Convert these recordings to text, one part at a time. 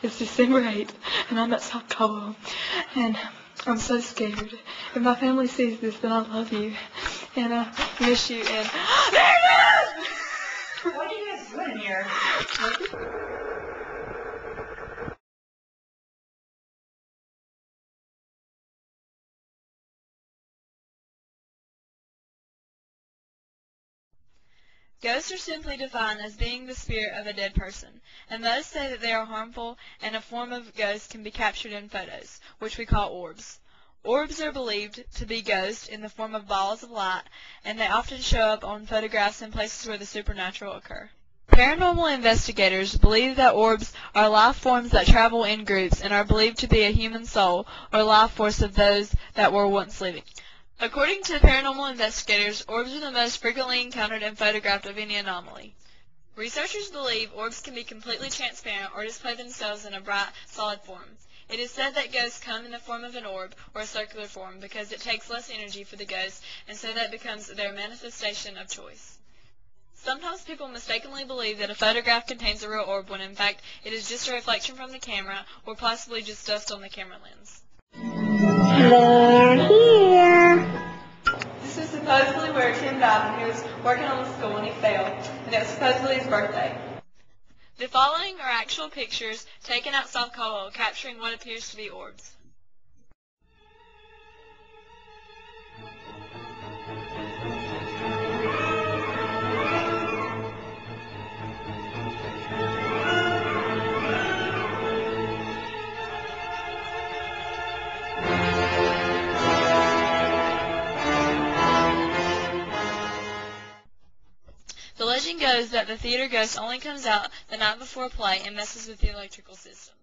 It's December 8th, and I'm at South Caldwell, and I'm so scared. If my family sees this, then I love you, and I miss you, and there it is! What are you guys doing here? Ghosts are simply defined as being the spirit of a dead person, and those say that they are harmful and a form of ghost can be captured in photos, which we call orbs. Orbs are believed to be ghosts in the form of balls of light, and they often show up on photographs in places where the supernatural occur. Paranormal investigators believe that orbs are life forms that travel in groups and are believed to be a human soul or life force of those that were once living. According to paranormal investigators, orbs are the most frequently encountered and photographed of any anomaly. Researchers believe orbs can be completely transparent or display themselves in a bright, solid form. It is said that ghosts come in the form of an orb or a circular form because it takes less energy for the ghost, and so that becomes their manifestation of choice. Sometimes people mistakenly believe that a photograph contains a real orb when in fact it is just a reflection from the camera or possibly just dust on the camera lens. They're here. This is supposedly where Tim died when he was working on the school and he failed, and it was supposedly his birthday. The following are actual pictures taken at South Caldwell capturing what appears to be orbs. The legend goes that the theater ghost only comes out the night before a play and messes with the electrical system.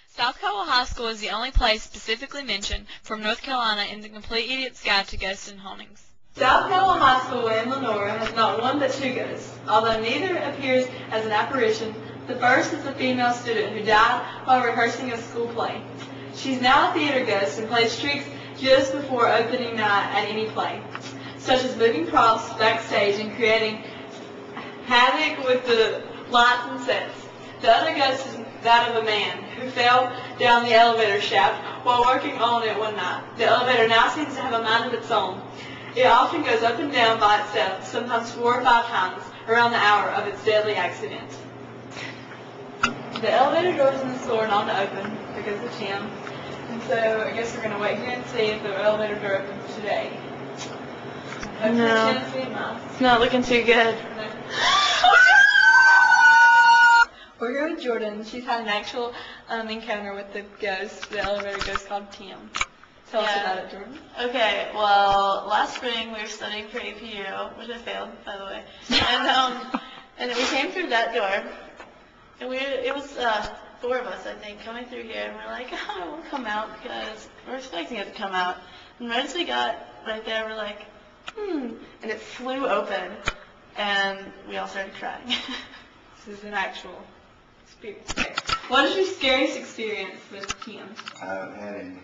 South Caldwell High School is the only place specifically mentioned from North Carolina in the Complete Idiot's Guide to Ghosts and Hauntings. South Caldwell High School in Lenora has not one but two ghosts. Although neither appears as an apparition, the first is a female student who died while rehearsing a school play. She's now a theater ghost and plays tricks just before opening night at any play, such as moving props backstage and creating havoc with the lights and sets. The other ghost is that of a man who fell down the elevator shaft while working on it one night. The elevator now seems to have a mind of its own. It often goes up and down by itself, sometimes 4 or 5 times, around the hour of its deadly accident. The elevator doors in the school are not to open because of Tim, and so I guess we're going to wait here and see if the elevator door opens today. No. It's not looking too good. We're here with Jordan. She's had an actual encounter with the ghost, the elevator ghost called Tim. Tell us about it, Jordan. Okay, well, last spring we were studying for APU, which I failed, by the way. And we came through that door, and it was 4 of us, I think, coming through here, and we're like, oh, we'll come out because we're expecting it to come out. And right as we got right there, we're like, and it flew open, and we all started crying. This is an actual experience. Okay. What is your scariest experience with Tim? I haven't had any.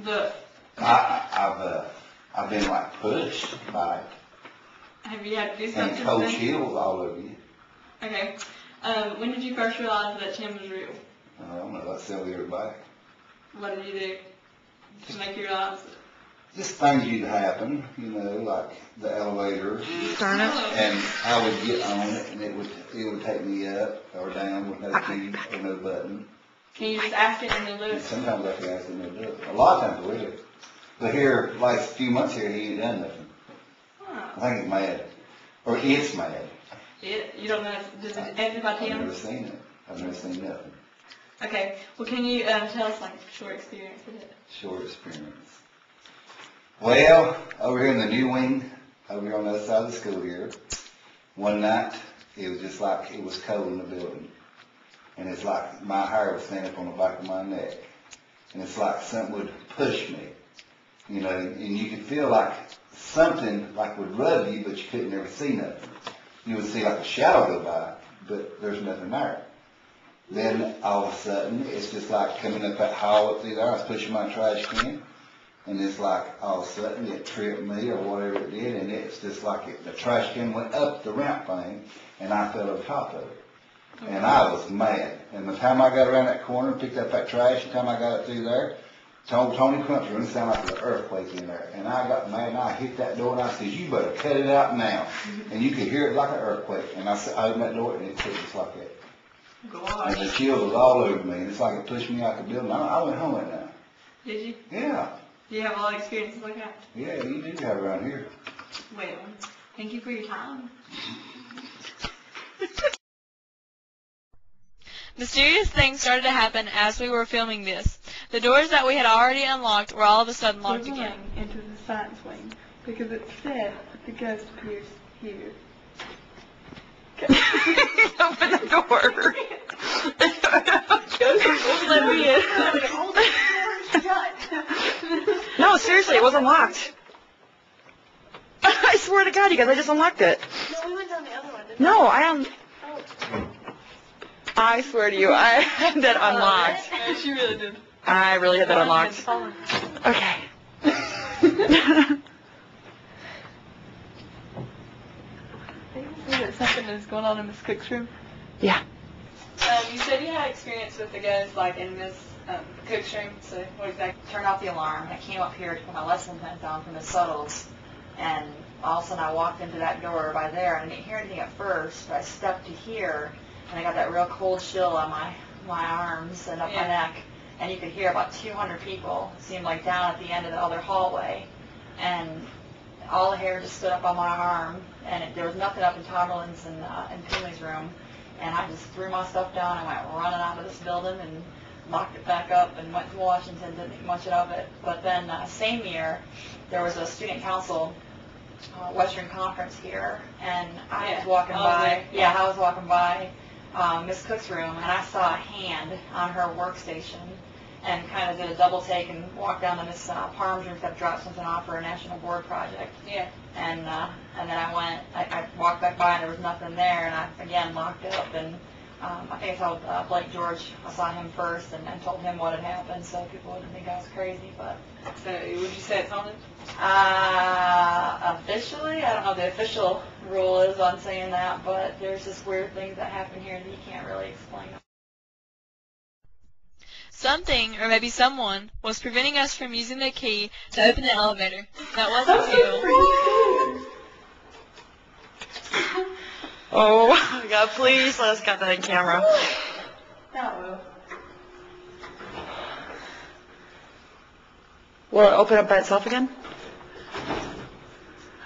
But I've been like pushed by have you had to do and something? cold then? chills all over you. Okay. When did you first realize that Tim was real? I don't know, that's several years back. What did you do to make you realize it? Just things used to happen, you know, like the elevator, Darn it. and I would get on it, and it would take me up or down with no key or no button. Can you just ask it and then do And it? sometimes I can ask him to do it. A lot of times I will. But here, last few months here, he ain't done nothing. Huh. I think he's mad, or it's mad. You don't know if does it anything about I've Tim? never seen it. I've never seen nothing. Okay. Well, can you tell us like a short experience with it? Short experience. Well, over here in the new wing, over here on the other side of the school here, one night, it was just like it was cold in the building. And it's like my hair was standing up on the back of my neck. And it's like something would push me, you know, and you could feel like something like would rub you, but you couldn't ever see nothing. You would see like a shadow go by, but there's nothing there. Then all of a sudden, it's just like coming up that hall up through there. I was pushing my trash can, and it's like all of a sudden it tripped me or whatever it did, and it's just like the trash can went up the ramp thing, and I fell over top of it. And I was mad. And the time I got around that corner, picked up that trash, the time I got it through there, told Tony Crump's room, it sounded like an earthquake in there. And I got mad and I hit that door and I said, you better cut it out now. And you could hear it like an earthquake. And I opened that door and it took just like that. And the chills was all over me. And it's like it pushed me out the building. I went home that night. Did you? Yeah. Do you have a lot of experiences like that? Yeah, you do have around here. Well, thank you for your time. Mysterious things started to happen as we were filming this. The doors that we had already unlocked were all of a sudden locked We're again. going into the science wing because it said that the ghost appears here. Open the door. Ghost won't let me in. No, seriously, it wasn't locked. I swear to God, you guys, I just unlocked it. No, we went down the other one, didn't No, I swear to you, I had that unlocked. Yeah, she really did. I really had that unlocked. Okay. Is that something that's going on in Miss Cook's room? Yeah. You said you had experience with the ghost, like in Miss Cook's room. So what exactly? Turned off the alarm. I came up here to put my lesson plans on for Miss Suttles, and all of a sudden I walked into that door by there, and I didn't hear anything at first, but I stepped to here, and I got that real cold chill on my arms and up my neck, and you could hear about 200 people, it seemed like, down at the end of the other hallway, and all the hair just stood up on my arm, and there was nothing up in Tomlin's and Pinley's room, and I just threw my stuff down and went running out of this building and locked it back up and went to Washington, didn't think much of it. But then same year, there was a student council Western Conference here, and I was walking by. Yeah, I was walking by Miss Cook's room, and I saw a hand on her workstation, and kind of did a double take and walked down to Miss Parham's room to drop something off for a national board project. Yeah. And then I walked back by, and there was nothing there, and I again locked it up, and I think I told Blake George, I saw him first, and told him what had happened, so people wouldn't think I was crazy, but. So would you say it's haunted? Officially, I don't know what the official rule is on saying that, but there's just weird things that happen here that you can't really explain. Something, or maybe someone, was preventing us from using the key to open the elevator. That wasn't until... Oh, my God, please let us get that in camera. That will. Will it open up by itself again?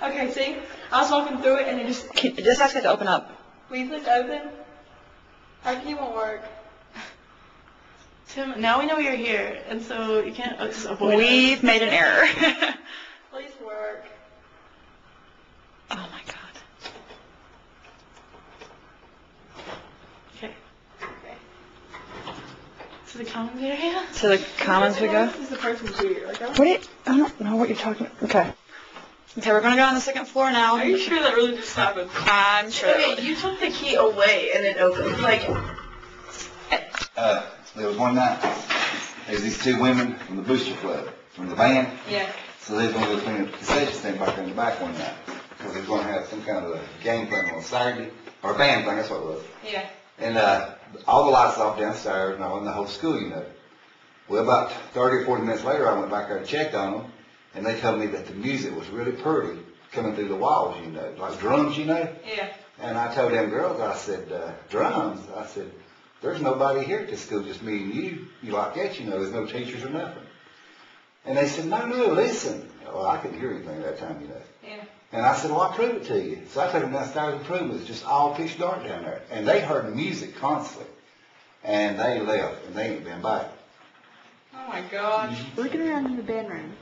Okay, see? I was walking through it, and it just... Just ask it to open up. Will you please open? Our key won't work. Tim, now we know you're here, and so you can't just avoid We've made an error. Please work. Oh, my God. Okay. To the commons area? To the commons we go? This is the person's here. Like, I don't know what you're talking about. Okay. Okay, we're going to go on the second floor now. are you sure that really just happened? I'm sure. Okay, you took the key away and it opened. Like, There was one night, there was these two women from the Booster Club, from the band. Yeah. So they was going to go clean up the concession stand back in the back one night. Because they was going to have some kind of a game thing on Saturday, or a band thing, that's what it was. Yeah. And all the lights off downstairs and all in the whole school, you know. Well, about 30 or 40 minutes later, I went back there and checked on them, and they told me that the music was really pretty coming through the walls, you know, like drums, you know. Yeah. And I told them girls, I said, drums? I said, there's nobody here at this school, just me and you. You like that, you know, there's no teachers or nothing. And they said, no, listen. Well, I couldn't hear anything at that time, you know. Yeah. And I said, well, I'll prove it to you. So I took them downstairs and proved it. It was just all pitch dark down there. And they heard music constantly. And they left, and they ain't been back. Oh my gosh. We're looking around in the bedroom.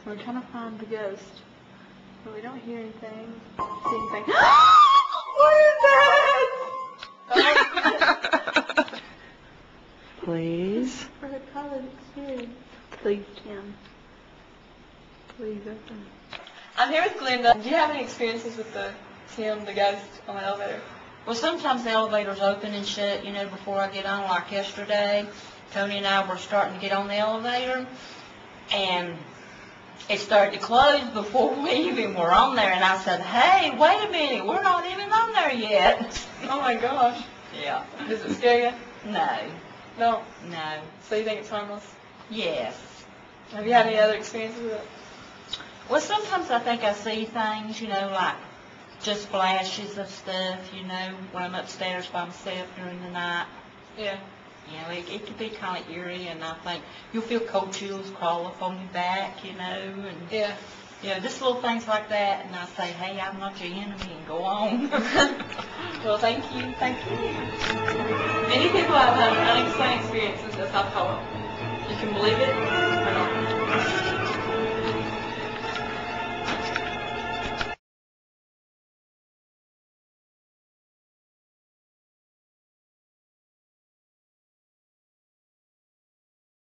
We're trying to find the ghost. But we don't hear anything. See anything. What is that? Please. For the college experience. Please, Tim. Please open. I'm here with Glenda. Do you have any experiences with the ghost on the elevator? Well, sometimes the elevator's open and shut, you know, before I get on, like yesterday. Tony and I were starting to get on the elevator, and it started to close before we even were on there, and I said, hey, wait a minute, we're not even on there yet. Oh my gosh. Yeah. Does it scare you? No, No. no. So you think it's harmless? Yes. Have you had any other experiences with it? Well, sometimes I think I see things, like just flashes of stuff, when I'm upstairs by myself during the night. Yeah. It can be kind of eerie, and I think you'll feel cold chills crawl up on your back, and Yeah. just little things like that. And I say, hey, I'm not your enemy, and go on. Well, thank you. Thank you. Many people have had unexplained experiences of self-help. You can believe it